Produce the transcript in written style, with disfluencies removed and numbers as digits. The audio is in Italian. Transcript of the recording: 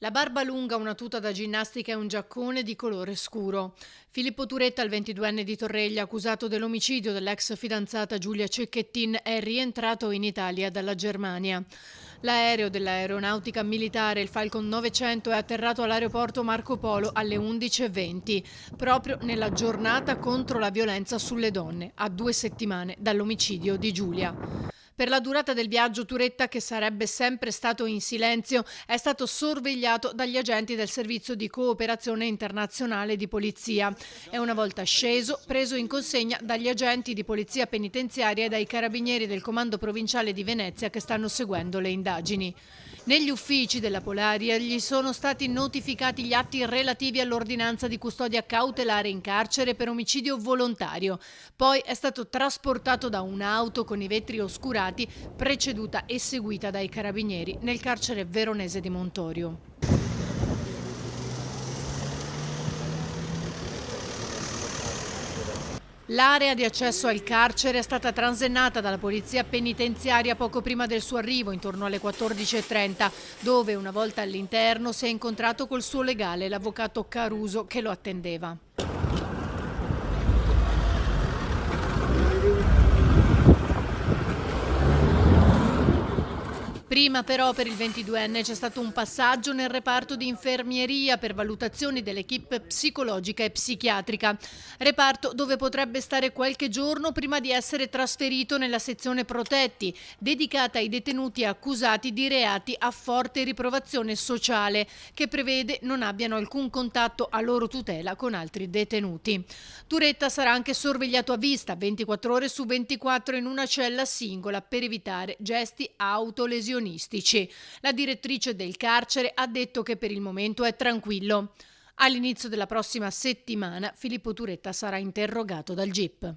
La barba lunga, una tuta da ginnastica e un giaccone di colore scuro. Filippo Turetta, il 22enne di Torreglia, accusato dell'omicidio dell'ex fidanzata Giulia Cecchettin, è rientrato in Italia dalla Germania. L'aereo dell'aeronautica militare, il Falcon 900, è atterrato all'aeroporto Marco Polo alle 11:20, proprio nella giornata contro la violenza sulle donne, a 2 settimane dall'omicidio di Giulia. Per la durata del viaggio Turetta, che sarebbe sempre stato in silenzio, è stato sorvegliato dagli agenti del servizio di cooperazione internazionale di polizia e una volta sceso, preso in consegna dagli agenti di polizia penitenziaria e dai carabinieri del comando provinciale di Venezia che stanno seguendo le indagini. Negli uffici della Polaria gli sono stati notificati gli atti relativi all'ordinanza di custodia cautelare in carcere per omicidio volontario. Poi è stato trasportato da un'auto con i vetri oscurati, preceduta e seguita dai carabinieri, nel carcere veronese di Montorio. L'area di accesso al carcere è stata transennata dalla polizia penitenziaria poco prima del suo arrivo, intorno alle 14:30, dove una volta all'interno si è incontrato col suo legale, l'avvocato Caruso, che lo attendeva. Prima però per il 22enne c'è stato un passaggio nel reparto di infermieria per valutazioni dell'equipe psicologica e psichiatrica, reparto dove potrebbe stare qualche giorno prima di essere trasferito nella sezione protetti, dedicata ai detenuti accusati di reati a forte riprovazione sociale, che prevede non abbiano alcun contatto a loro tutela con altri detenuti. Turetta sarà anche sorvegliato a vista 24 ore su 24 in una cella singola per evitare gesti autolesionistici. La direttrice del carcere ha detto che per il momento è tranquillo. All'inizio della prossima settimana Filippo Turetta sarà interrogato dal GIP.